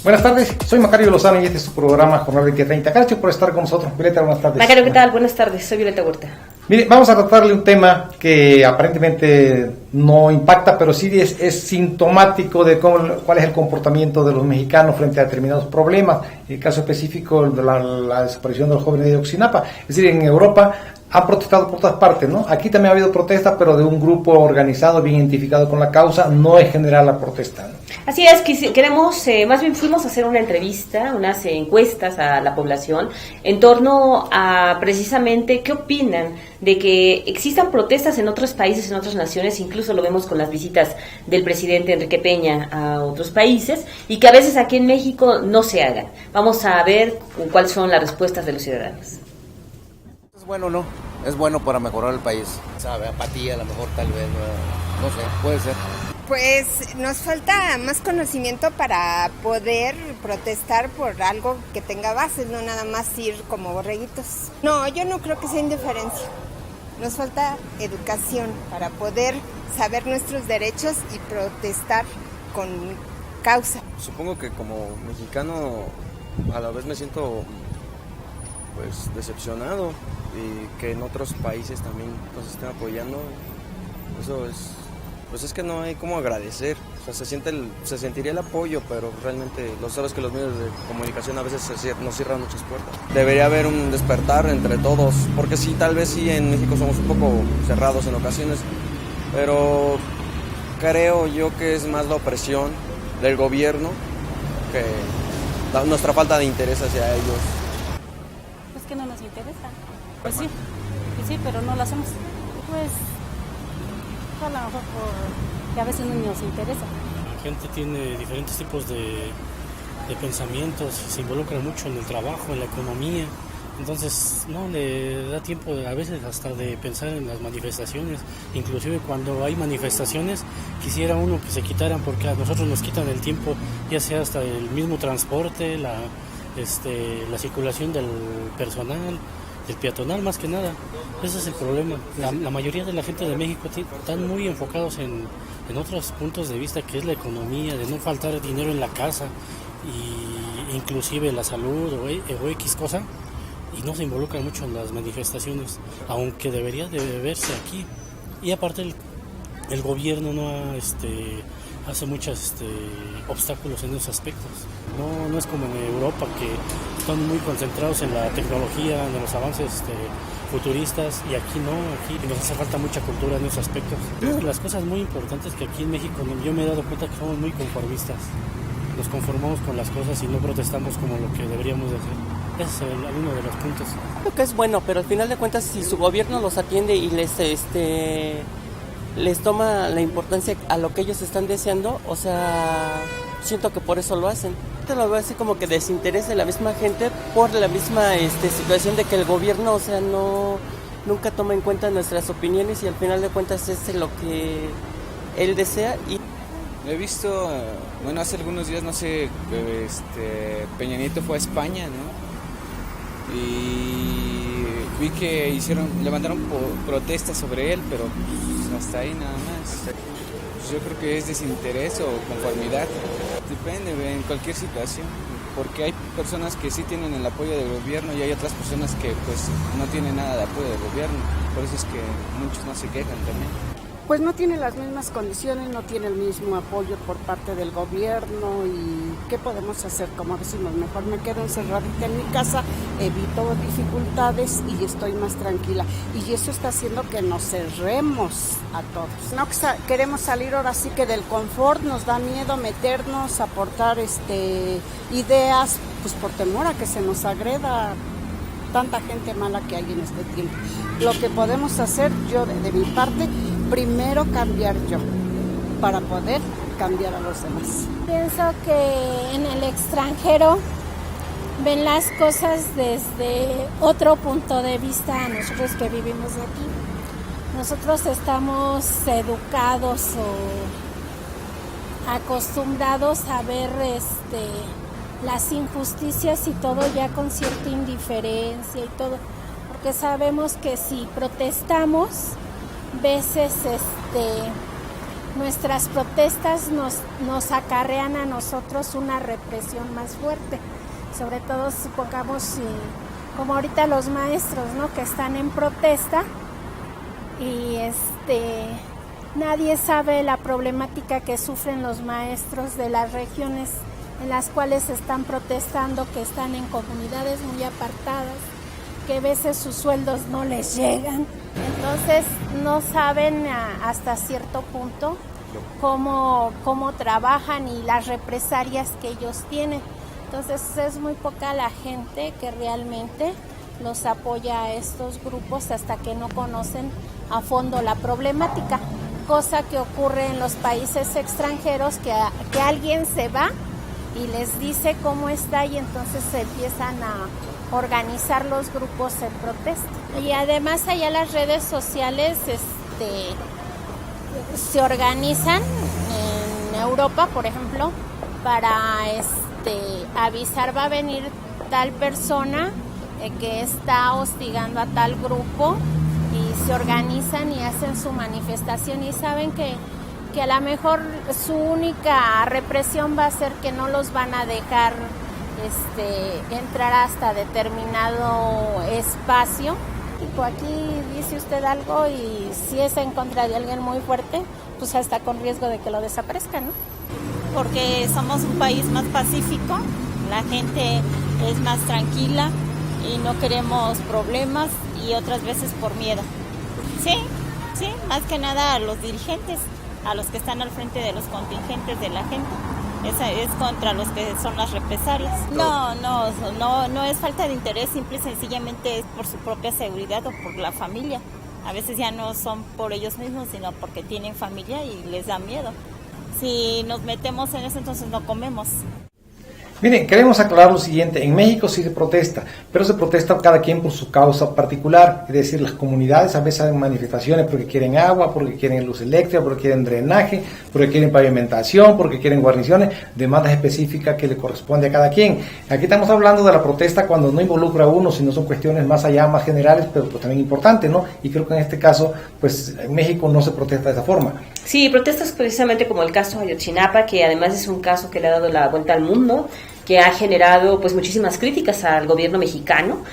Buenas tardes, soy Macario Lozano y este es su programa Jornal 2030. Gracias por estar con nosotros. Violeta, buenas tardes. Macario, ¿qué tal? Buenas tardes, soy Violeta Huerta. Mire, vamos a tratarle un tema que aparentemente no impacta, pero sí es sintomático de cuál es el comportamiento de los mexicanos frente a determinados problemas. El caso específico de la desaparición de los jóvenes de Ayotzinapa. Es decir, en Europa han protestado por todas partes, ¿no? Aquí también ha habido protestas, pero de un grupo organizado, bien identificado con la causa, no es general la protesta, ¿no? Así es, queremos, más bien fuimos a hacer una entrevista, unas encuestas a la población en torno a precisamente qué opinan de que existan protestas en otros países, en otras naciones, incluso lo vemos con las visitas del presidente Enrique Peña a otros países, y que a veces aquí en México no se hagan. Vamos a ver cuáles son las respuestas de los ciudadanos. Es bueno, ¿no? Es bueno para mejorar el país. Sabe, apatía a lo mejor, tal vez, no sé, puede ser. Pues nos falta más conocimiento para poder protestar por algo que tenga bases, no nada más ir como borreguitos. No, yo no creo que sea indiferencia. Nos falta educación para poder saber nuestros derechos y protestar con causa. Supongo que como mexicano a la vez me siento pues decepcionado y que en otros países también nos estén apoyando. Eso es, pues es que no hay cómo agradecer. O sea, se sentiría el apoyo, pero realmente lo sabes que los medios de comunicación a veces nos cierran muchas puertas. Debería haber un despertar entre todos, porque sí, tal vez sí en México somos un poco cerrados en ocasiones, pero creo yo que es más la opresión del gobierno que nuestra falta de interés hacia ellos. Pues que no nos interesa. Pues sí, pero no lo hacemos. Pues a lo mejor porque a veces no nos interesa. La gente tiene diferentes tipos de pensamientos, se involucra mucho en el trabajo, en la economía, entonces no le da tiempo a veces hasta de pensar en las manifestaciones. Inclusive cuando hay manifestaciones quisiera uno que se quitaran, porque a nosotros nos quitan el tiempo, ya sea hasta el mismo transporte, la circulación del personal, el peatonal más que nada. Ese es el problema. La mayoría de la gente de México están muy enfocados en otros puntos de vista, que es la economía, de no faltar dinero en la casa, y inclusive la salud o X cosa, y no se involucran mucho en las manifestaciones, aunque debería de verse aquí. Y aparte el gobierno no hace muchos obstáculos en esos aspectos. No es como en Europa, que están muy concentrados en la tecnología, en los avances futuristas, y aquí no, aquí nos hace falta mucha cultura en esos aspectos. Una de las cosas muy importantes que aquí en México yo me he dado cuenta que somos muy conformistas, nos conformamos con las cosas y no protestamos como lo que deberíamos de hacer. Ese es uno de los puntos. Creo que es bueno, pero al final de cuentas, si su gobierno los atiende y les toma la importancia a lo que ellos están deseando, o sea, siento que por eso lo hacen. Te lo veo así como que desinterés de la misma gente por la misma situación de que el gobierno, o sea, nunca toma en cuenta nuestras opiniones y al final de cuentas es lo que él desea. Y he visto, bueno, hace algunos días, no sé, Peña Nieto fue a España, ¿no? Y vi que levantaron protestas sobre él, pero pues, hasta ahí nada más. Pues yo creo que es desinterés o conformidad. Depende en cualquier situación, porque hay personas que sí tienen el apoyo del gobierno y hay otras personas que pues no tienen nada de apoyo del gobierno. Por eso es que muchos no se quejan también. Pues no tiene las mismas condiciones, no tiene el mismo apoyo por parte del gobierno. ¿Y qué podemos hacer? Como decimos, mejor me quedo encerradita en mi casa, evito dificultades y estoy más tranquila. Y eso está haciendo que nos cerremos a todos. No queremos salir ahora sí que del confort, nos da miedo meternos, aportar ideas, pues por temor a que se nos agreda tanta gente mala que hay en este tiempo. Lo que podemos hacer, yo de mi parte, primero cambiar yo, para poder cambiar a los demás. Pienso que en el extranjero ven las cosas desde otro punto de vista a nosotros que vivimos aquí. Nosotros estamos educados o acostumbrados a ver las injusticias y todo ya con cierta indiferencia y todo, porque sabemos que si protestamos, veces nuestras protestas nos acarrean a nosotros una represión más fuerte, sobre todo si pongamos como ahorita los maestros, ¿no?, que están en protesta y nadie sabe la problemática que sufren los maestros de las regiones en las cuales están protestando, que están en comunidades muy apartadas, que a veces sus sueldos no les llegan. Entonces no saben hasta cierto punto cómo trabajan y las represalias que ellos tienen. Entonces es muy poca la gente que realmente los apoya a estos grupos hasta que no conocen a fondo la problemática. Cosa que ocurre en los países extranjeros, que alguien se va y les dice cómo está y entonces se empiezan a organizar los grupos en protesta. Y además allá las redes sociales se organizan en Europa, por ejemplo, para avisar, va a venir tal persona que está hostigando a tal grupo, y se organizan y hacen su manifestación y saben que a lo mejor su única represión va a ser que no los van a dejar entrar hasta determinado espacio. Tipo, aquí dice usted algo y si es en contra de alguien muy fuerte, pues hasta con riesgo de que lo desaparezcan, ¿no? Porque somos un país más pacífico, la gente es más tranquila y no queremos problemas, y otras veces por miedo. Sí, más que nada a los dirigentes, a los que están al frente de los contingentes de la gente. Esa es contra los que son las represalias. No es falta de interés, simple y sencillamente es por su propia seguridad o por la familia. A veces ya no son por ellos mismos, sino porque tienen familia y les da miedo. Si nos metemos en eso, entonces no comemos. Miren, queremos aclarar lo siguiente: en México sí se protesta, pero se protesta cada quien por su causa particular, es decir, las comunidades a veces hacen manifestaciones porque quieren agua, porque quieren luz eléctrica, porque quieren drenaje, porque quieren pavimentación, porque quieren guarniciones, demandas específicas que le corresponde a cada quien. Aquí estamos hablando de la protesta cuando no involucra a uno, sino son cuestiones más allá, más generales, pero pues también importantes, ¿no? Y creo que en este caso, pues en México no se protesta de esa forma. Sí, protestas precisamente como el caso Ayotzinapa, que además es un caso que le ha dado la vuelta al mundo, que ha generado pues muchísimas críticas al gobierno mexicano,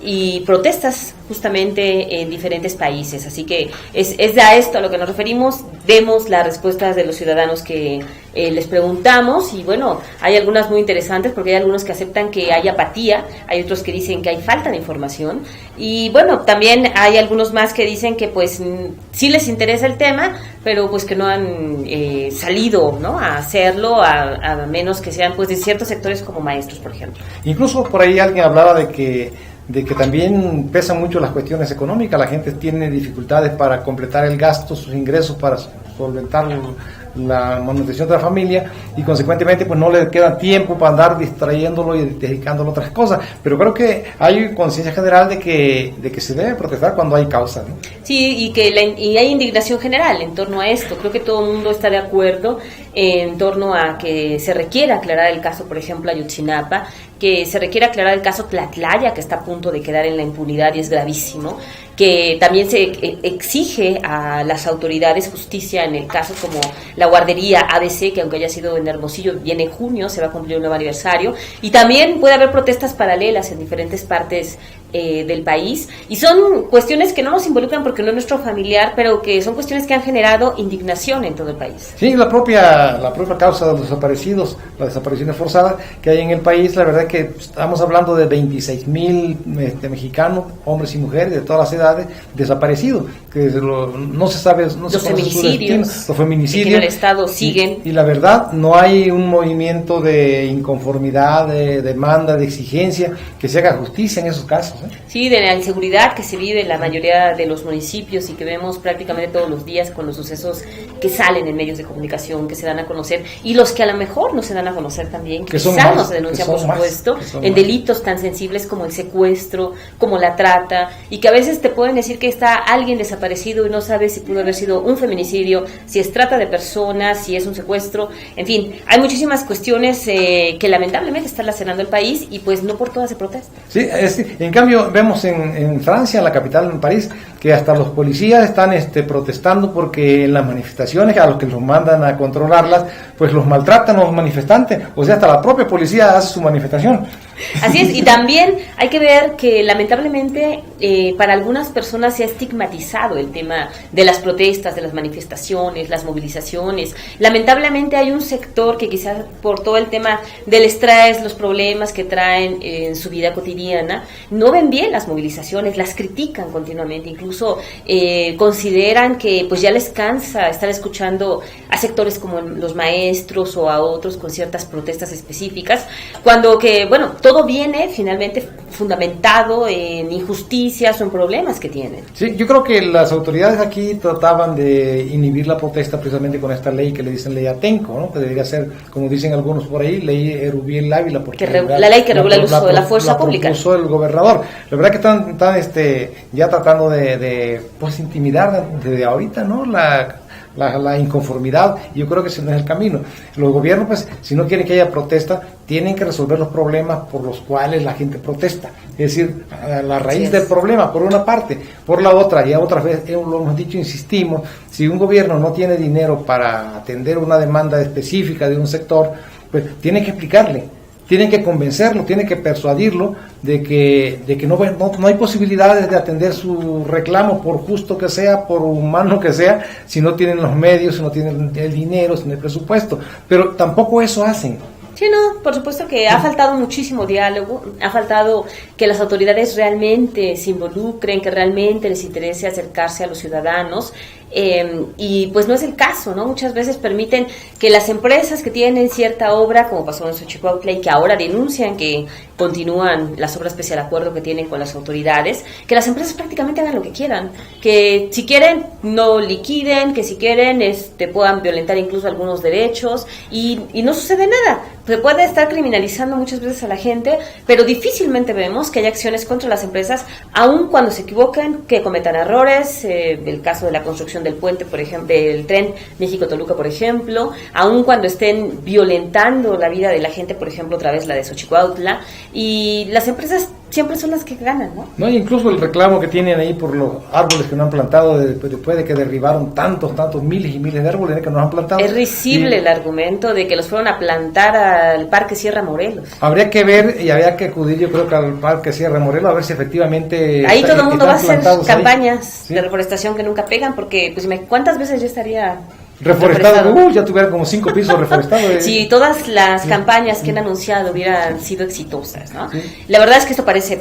y protestas justamente en diferentes países. Así que es a esto a lo que nos referimos. Vemos las respuestas de los ciudadanos que les preguntamos, y bueno, hay algunas muy interesantes, porque hay algunos que aceptan que hay apatía, hay otros que dicen que hay falta de información, y bueno, también hay algunos más que dicen que pues sí les interesa el tema, pero pues que no han salido, ¿no?, a hacerlo, a menos que sean pues de ciertos sectores como maestros, por ejemplo. Incluso por ahí alguien hablaba de que también pesan mucho las cuestiones económicas. La gente tiene dificultades para completar el gasto, sus ingresos para solventar la manutención de la familia, y consecuentemente pues no le queda tiempo para andar distrayéndolo y dedicándolo a otras cosas. Pero creo que hay conciencia general de que se debe protestar cuando hay causa, ¿no? Sí, y hay indignación general en torno a esto. Creo que todo el mundo está de acuerdo en torno a que se requiere aclarar el caso, por ejemplo, Ayotzinapa, que se requiere aclarar el caso Tlatlaya, que está a punto de quedar en la impunidad y es gravísimo, que también se exige a las autoridades justicia en el caso como la guardería ABC, que aunque haya sido en Hermosillo, viene en junio, se va a cumplir un nuevo aniversario, y también puede haber protestas paralelas en diferentes partes del país, y son cuestiones que no nos involucran porque no es nuestro familiar, pero que son cuestiones que han generado indignación en todo el país. Sí, la propia causa de los desaparecidos, las desapariciones forzadas que hay en el país, la verdad que estamos hablando de 26,000 mexicanos, hombres y mujeres de todas las edades, desaparecidos, que no se sabe, no se conoce su destino, los feminicidios, que en el estado siguen. Y la verdad, no hay un movimiento de inconformidad, de demanda, de exigencia, que se haga justicia en esos casos. Sí, de la inseguridad que se vive en la mayoría de los municipios y que vemos prácticamente todos los días con los sucesos que salen en medios de comunicación, que se dan a conocer, y los que a lo mejor no se dan a conocer también, que quizás no se denuncian, por supuesto, en delitos tan sensibles como el secuestro, como la trata, y que a veces te pueden decir que está alguien desaparecido y no sabes si pudo haber sido un feminicidio, si es trata de personas, si es un secuestro, en fin, hay muchísimas cuestiones que lamentablemente están lacerando el país, y pues no por todas se protesta. Sí, en cambio cambio vemos en Francia, en la capital, en París, que hasta los policías están protestando porque en las manifestaciones, a los que los mandan a controlarlas, pues los maltratan los manifestantes, o sea, hasta la propia policía hace su manifestación. Así es, y también hay que ver que lamentablemente para algunas personas se ha estigmatizado el tema de las protestas, de las manifestaciones, las movilizaciones. Lamentablemente hay un sector que quizás por todo el tema del estrés, los problemas que traen en su vida cotidiana, no ven bien las movilizaciones, las critican continuamente, incluso consideran que pues ya les cansa estar escuchando a sectores como los maestros o a otros con ciertas protestas específicas, cuando que, bueno, todo viene finalmente fundamentado en injusticias o en problemas que tienen. Sí, yo creo que las autoridades aquí trataban de inhibir la protesta precisamente con esta ley que le dicen ley Atenco, ¿no? Que debería ser, como dicen algunos por ahí, ley Erubiel Ávila, porque la ley que regula el uso de la fuerza pública. Propuso el gobernador. La verdad que están ya tratando de pues intimidar desde ahorita, ¿no? La inconformidad, y yo creo que ese no es el camino. Los gobiernos, pues, si no quieren que haya protesta, tienen que resolver los problemas por los cuales la gente protesta, es decir, a la raíz del problema, por una parte. Por la otra, ya otra vez lo hemos dicho, insistimos, si un gobierno no tiene dinero para atender una demanda específica de un sector, pues tiene que explicarle, tienen que convencerlo, tienen que persuadirlo de que no hay posibilidades de atender su reclamo, por justo que sea, por humano que sea, si no tienen los medios, si no tienen el dinero, si no hay presupuesto. Pero tampoco eso hacen. Sí, no, por supuesto que ha faltado muchísimo diálogo, ha faltado que las autoridades realmente se involucren, que realmente les interese acercarse a los ciudadanos, y pues no es el caso, ¿no? Muchas veces permiten que las empresas que tienen cierta obra, como pasó en Xochicuautla, y que ahora denuncian que continúan las obras pese al acuerdo que tienen con las autoridades, que las empresas prácticamente hagan lo que quieran, que si quieren no liquiden, que si quieren puedan violentar incluso algunos derechos, y no sucede nada. Se puede estar criminalizando muchas veces a la gente, pero difícilmente vemos que haya acciones contra las empresas, aun cuando se equivoquen, que cometan errores, el caso de la construcción del puente, por ejemplo, del tren México-Toluca, por ejemplo, aun cuando estén violentando la vida de la gente, por ejemplo, otra vez la de Xochicuautla, y las empresas siempre son las que ganan, ¿no? No, incluso el reclamo que tienen ahí por los árboles que no han plantado después de que derribaron tantos miles y miles de árboles que no han plantado. Es risible el argumento de que los fueron a plantar al Parque Sierra Morelos. Habría que ver y habría que acudir, yo creo que al Parque Sierra Morelos, a ver si efectivamente... Ahí todo el mundo va a hacer campañas de reforestación que nunca pegan, porque pues ¿cuántas veces ya estaría... reforestado? Ya tuviera como 5 pisos reforestados. Si todas las campañas que han anunciado hubieran sido exitosas, ¿no? Sí. La verdad es que esto parece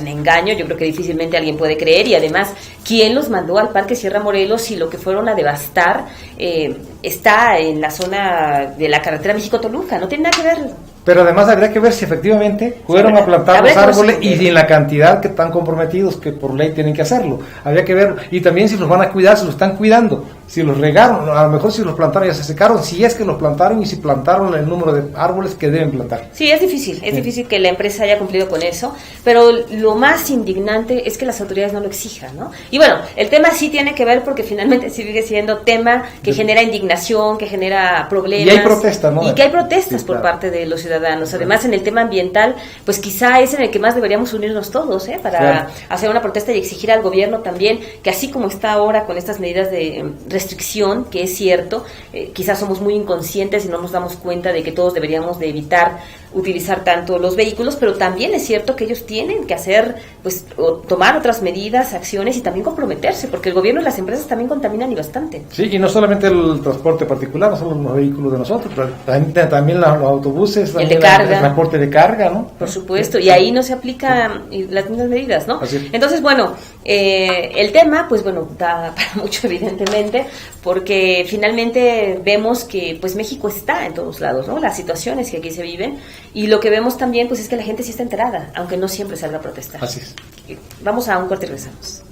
un engaño, yo creo que difícilmente alguien puede creer, y además, ¿quién los mandó al Parque Sierra Morelos si lo que fueron a devastar está en la zona de la carretera México-Toluca? No tiene nada que ver. Pero además habría que ver si efectivamente fueron a plantar los árboles y en la cantidad que están comprometidos, que por ley tienen que hacerlo. Habría que ver, y también si los van a cuidar, si los están cuidando, si los regaron, a lo mejor si los plantaron ya se secaron, si es que los plantaron y si plantaron el número de árboles que deben plantar. Sí, es difícil que la empresa haya cumplido con eso, pero lo más indignante es que las autoridades no lo exijan, ¿no? Y bueno, el tema sí tiene que ver porque finalmente sigue siendo tema que genera indignación, que genera problemas. Y hay protestas, ¿no? Y que hay protestas por parte de los ciudadanos. Además, en el tema ambiental, pues quizá es en el que más deberíamos unirnos todos, para hacer una protesta y exigir al gobierno también que, así como está ahora con estas medidas de restricción, que es cierto, quizás somos muy inconscientes y no nos damos cuenta de que todos deberíamos de evitar utilizar tanto los vehículos, pero también es cierto que ellos tienen que hacer, pues, o tomar otras medidas, acciones y también comprometerse, porque el gobierno y las empresas también contaminan y bastante. Sí, y no solamente el transporte particular, no solo los vehículos de nosotros, pero también los autobuses, el de carga, el transporte de carga, ¿no? Por supuesto, y ahí no se aplican las mismas medidas, ¿no? Entonces, bueno, el tema, pues bueno, da para mucho, evidentemente, porque finalmente vemos que pues México está en todos lados, ¿no? Las situaciones que aquí se viven, y lo que vemos también pues es que la gente sí está enterada, aunque no siempre salga a protestar. Así es. Vamos a un corte y regresamos.